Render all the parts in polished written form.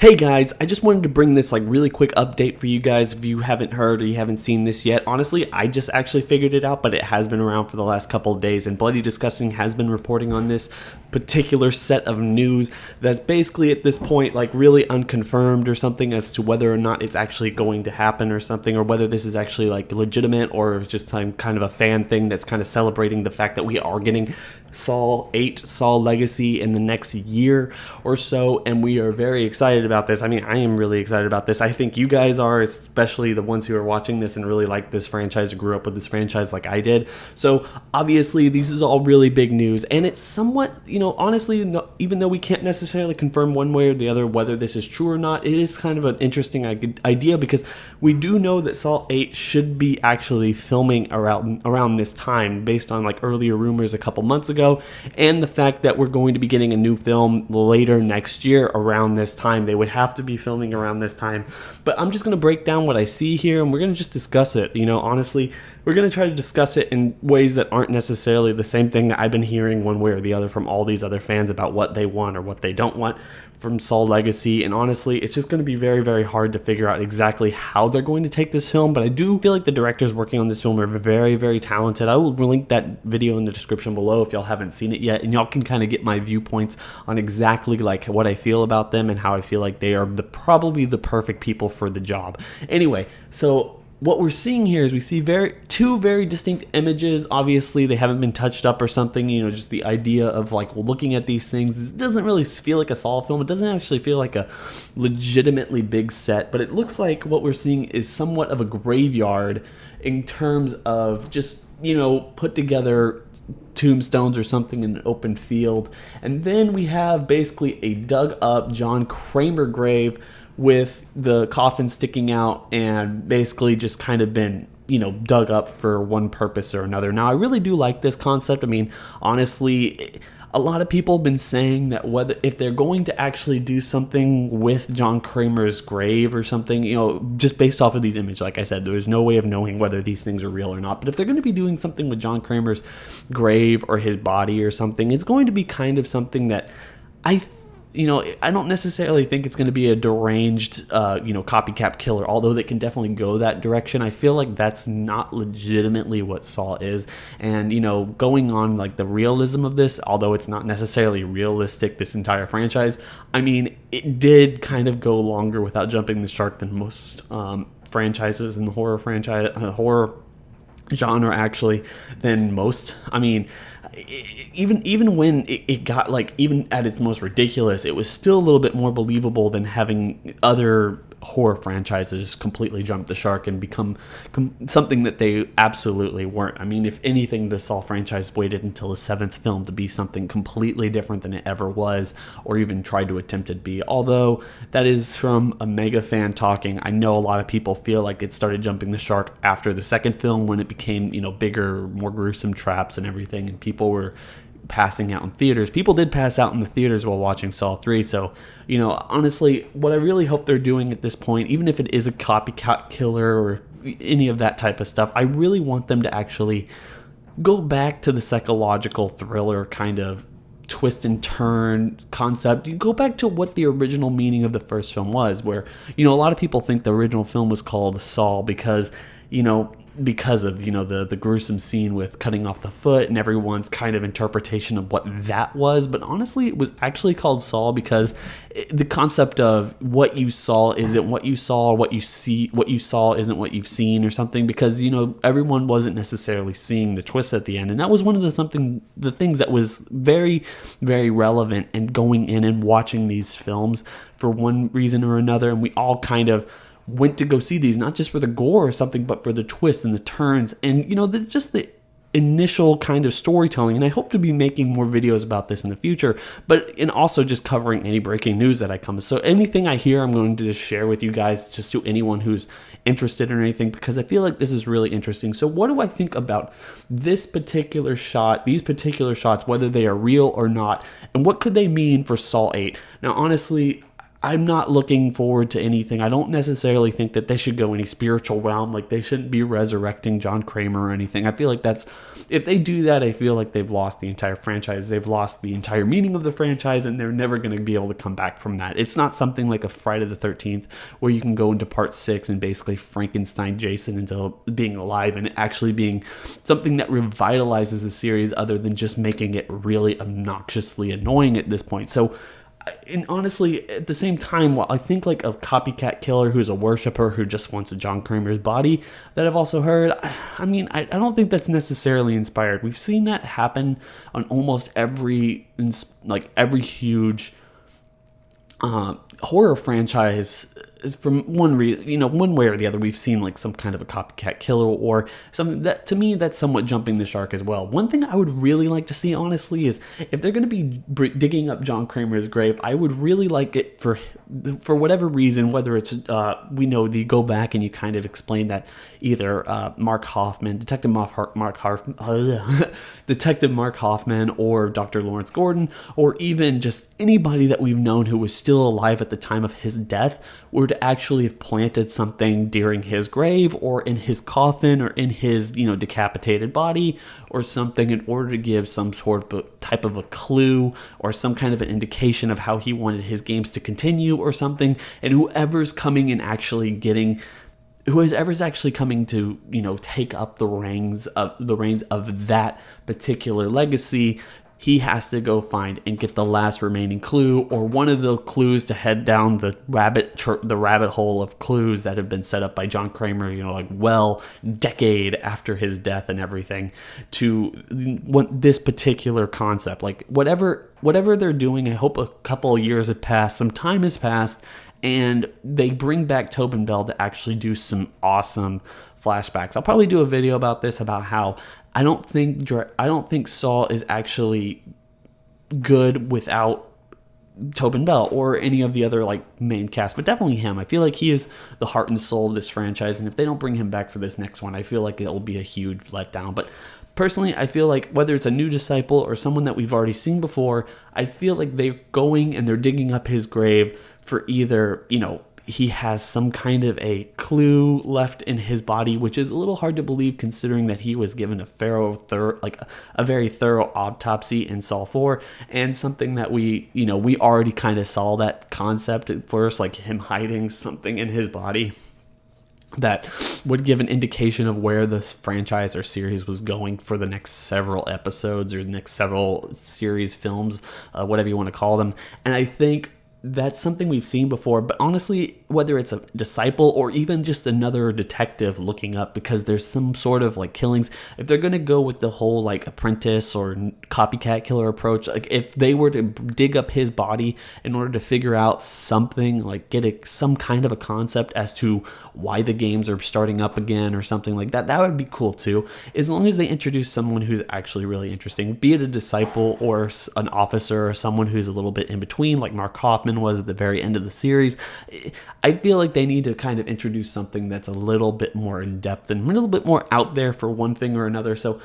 Hey guys, I just wanted to bring this really quick update for you guys if you haven't heard or you haven't seen this yet. Honestly, I just actually figured it out, but it has been around for the last couple of days, and Bloody Disgusting has been reporting on this particular set of news that's basically at this point really unconfirmed or something as to whether or not it's actually going to happen or something, or whether this is actually legitimate or it's just kind of a fan thing that's kind of celebrating the fact that we are getting Saw 8, Saw Legacy in the next year or so, and we are very excited about this. I mean, I am really excited about this. I think you guys are, especially the ones who are watching this and really like this franchise or grew up with this franchise like I did. So obviously this is all really big news, and it's somewhat, honestly, even though we can't necessarily confirm one way or the other whether this is true or not, it is kind of an interesting idea because we do know that Saw 8 should be actually filming around this time based on earlier rumors a couple months ago, and the fact that we're going to be getting a new film later next year around this time. They would have to be filming around this time. But I'm just going to break down what I see here, and we're going to just discuss it. Honestly, we're going to try to discuss it in ways that aren't necessarily the same thing that I've been hearing one way or the other from all these other fans about what they want or what they don't want from Saw Legacy. And honestly, it's just going to be very, very hard to figure out exactly how they're going to take this film. But I do feel like the directors working on this film are very, very talented. I will link that video in the description below if y'all haven't seen it yet, and y'all can kind of get my viewpoints on exactly what I feel about them and how I feel like they are probably the perfect people for the job. Anyway, so what we're seeing here is we see two very distinct images. Obviously, they haven't been touched up or something. Just the idea of looking at these things, it doesn't really feel like a Saw film. It doesn't actually feel like a legitimately big set, but it looks like what we're seeing is somewhat of a graveyard in terms of just, put together tombstones or something in an open field. And then we have basically a dug up John Kramer grave with the coffin sticking out and basically just kind of been dug up for one purpose or another. Now, I really do like this concept. I mean, honestly, a lot of people have been saying that if they're going to actually do something with John Kramer's grave or something, just based off of these images, like I said, there's no way of knowing whether these things are real or not. But if they're going to be doing something with John Kramer's grave or his body or something, it's going to be kind of something that I don't necessarily think it's going to be a deranged, copycat killer, although they can definitely go that direction. I feel like that's not legitimately what Saw is. And, going on the realism of this, although it's not necessarily realistic, this entire franchise, I mean, it did kind of go longer without jumping the shark than most franchises in the horror horror genre, actually, than most. I mean, even when it got even at its most ridiculous, it was still a little bit more believable than having other horror franchises completely jump the shark and become something that they absolutely weren't. I mean, if anything, the Saw franchise waited until the 7th film to be something completely different than it ever was, or even tried to attempt to be. Although that is from a mega fan talking. I know a lot of people feel like it started jumping the shark after the 2nd film, when it became bigger, more gruesome traps and everything, and people were passing out in theaters. People did pass out in the theaters while watching Saw 3. So, honestly, what I really hope they're doing at this point, even if it is a copycat killer or any of that type of stuff, I really want them to actually go back to the psychological thriller kind of twist and turn concept. You go back to what the original meaning of the first film was, where, a lot of people think the original film was called Saw because of the gruesome scene with cutting off the foot and everyone's kind of interpretation of what that was. But honestly, it was actually called Saw because the concept of what you saw isn't what you saw, or what you saw isn't what you've seen or something, because everyone wasn't necessarily seeing the twist at the end. And that was one of the things that was very, very relevant and going in and watching these films for one reason or another. And we all kind of went to go see these, not just for the gore or something, but for the twists and the turns and, just the initial kind of storytelling. And I hope to be making more videos about this in the future, and also just covering any breaking news that I come. So anything I hear, I'm going to just share with you guys, just to anyone who's interested in anything, because I feel like this is really interesting. So what do I think about this particular shot, these particular shots, whether they are real or not, and what could they mean for Saw 8? Now, honestly, I'm not looking forward to anything. I don't necessarily think that they should go any spiritual realm. Like, they shouldn't be resurrecting John Kramer or anything. I feel like if they do that, I feel like they've lost the entire franchise. They've lost the entire meaning of the franchise, and they're never going to be able to come back from that. It's not something like a Friday the 13th where you can go into part 6 and basically Frankenstein Jason into being alive and actually being something that revitalizes the series, other than just making it really obnoxiously annoying at this point. So, and honestly, at the same time, while I think like a copycat killer who's a worshiper who just wants a John Kramer's body that I've also heard, I mean, I don't think that's necessarily inspired. We've seen that happen on almost every huge horror franchise. From one way or the other, we've seen like some kind of a copycat killer or something that, to me, that's somewhat jumping the shark as well. One thing I would really like to see, honestly, is if they're going to be digging up John Kramer's grave, I would really like it for whatever reason, whether it's you go back and you kind of explain that either Detective Mark Hoffman, or Dr. Lawrence Gordon, or even just anybody that we've known who was still alive at the time of his death, were to actually have planted something during his grave or in his coffin or in his decapitated body or something, in order to give some sort of type of a clue or some kind of an indication of how he wanted his games to continue or something. And whoever's coming to take up the reins of that particular legacy, he has to go find and get the last remaining clue, or one of the clues to head down the rabbit hole of clues that have been set up by John Kramer, decade after his death and everything, to this particular concept. Like, whatever they're doing, I hope a couple of years have passed, some time has passed, and they bring back Tobin Bell to actually do some awesome flashbacks. I'll probably do a video about this, about how I don't think Saw is actually good without Tobin Bell or any of the other main cast, but definitely him. I feel like he is the heart and soul of this franchise, and if they don't bring him back for this next one, I feel like it'll be a huge letdown. But personally, I feel like whether it's a new disciple or someone that we've already seen before, I feel like they're going and they're digging up his grave for either, he has some kind of a clue left in his body, which is a little hard to believe considering that he was given a very thorough autopsy in Saw 4, and something that we already kind of saw that concept at first, like him hiding something in his body that would give an indication of where this franchise or series was going for the next several episodes or the next several series, films, whatever you want to call them. And I think that's something we've seen before, but honestly, whether it's a disciple or even just another detective looking up because there's some sort of killings, if they're going to go with the whole apprentice or copycat killer approach, if they were to dig up his body in order to figure out something, some kind of a concept as to why the games are starting up again or something like that, that would be cool too, as long as they introduce someone who's actually really interesting, be it a disciple or an officer or someone who's a little bit in between, like Mark Hoffman was at the very end of the series. I feel like they need to kind of introduce something that's a little bit more in depth and a little bit more out there for one thing or another. So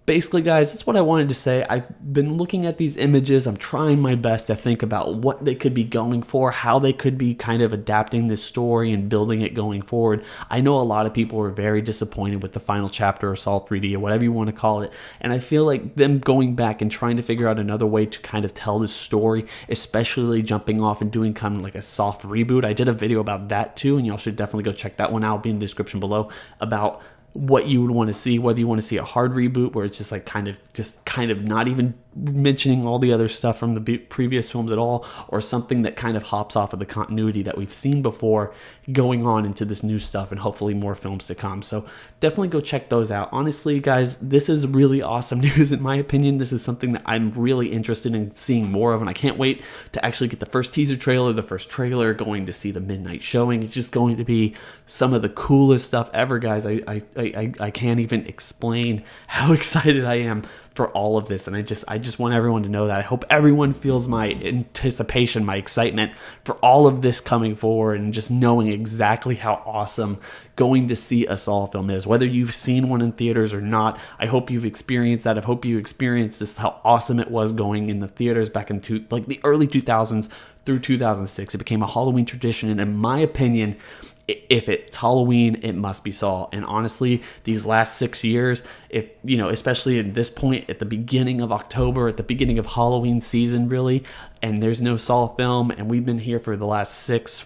basically, guys, that's what I wanted to say. I've been looking at these images. I'm trying my best to think about what they could be going for, how they could be kind of adapting this story and building it going forward. I know a lot of people were very disappointed with the final chapter or Saw 3D or whatever you want to call it. And I feel like them going back and trying to figure out another way to kind of tell this story, especially jumping off and doing kind of like a soft reboot. I did a video about that too, and y'all should definitely go check that one out. It'll be in the description below, about what you would want to see, whether you want to see a hard reboot where it's just kind of not even mentioning all the other stuff from the previous films at all, or something that kind of hops off of the continuity that we've seen before going on into this new stuff and hopefully more films to come. So definitely go check those out. Honestly, guys, this is really awesome news in my opinion. This is something that I'm really interested in seeing more of, and I can't wait to actually get the first teaser trailer, the first trailer, going to see the midnight showing. It's just going to be some of the coolest stuff ever, guys. I can't even explain how excited I am for all of this, and I just want everyone to know that. I hope everyone feels my anticipation, my excitement for all of this coming forward, and just knowing exactly how awesome going to see a Saw film is. Whether you've seen one in theaters or not, I hope you've experienced that. I hope you experienced just how awesome it was going in the theaters back in the early 2000s through 2006. It became a Halloween tradition, and in my opinion, if it's Halloween, it must be Saw. And honestly, these last 6 years, if especially at this point, at the beginning of October, at the beginning of Halloween season, really, and there's no Saw film, and we've been here for the last 6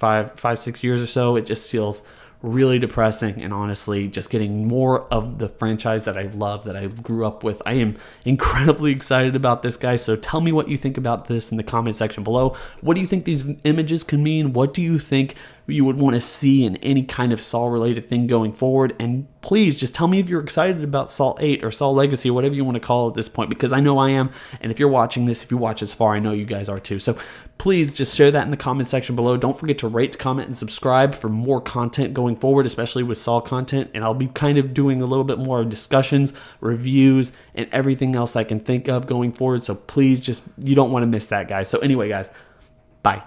years or so, it just feels really depressing. And honestly, just getting more of the franchise that I love, that I grew up with. I am incredibly excited about this, guys. So tell me what you think about this in the comment section below. What do you think these images can mean? What do you think you would want to see in any kind of Saw related thing going forward? And please just tell me if you're excited about Saw 8 or Saw Legacy, or whatever you want to call it at this point, because I know I am. And if you're watching this, if you watch this far, I know you guys are too. So please just share that in the comment section below. Don't forget to rate, comment, and subscribe for more content going forward, especially with Saw content. And I'll be kind of doing a little bit more discussions, reviews, and everything else I can think of going forward. So please you don't want to miss that, guys. So anyway, guys, bye.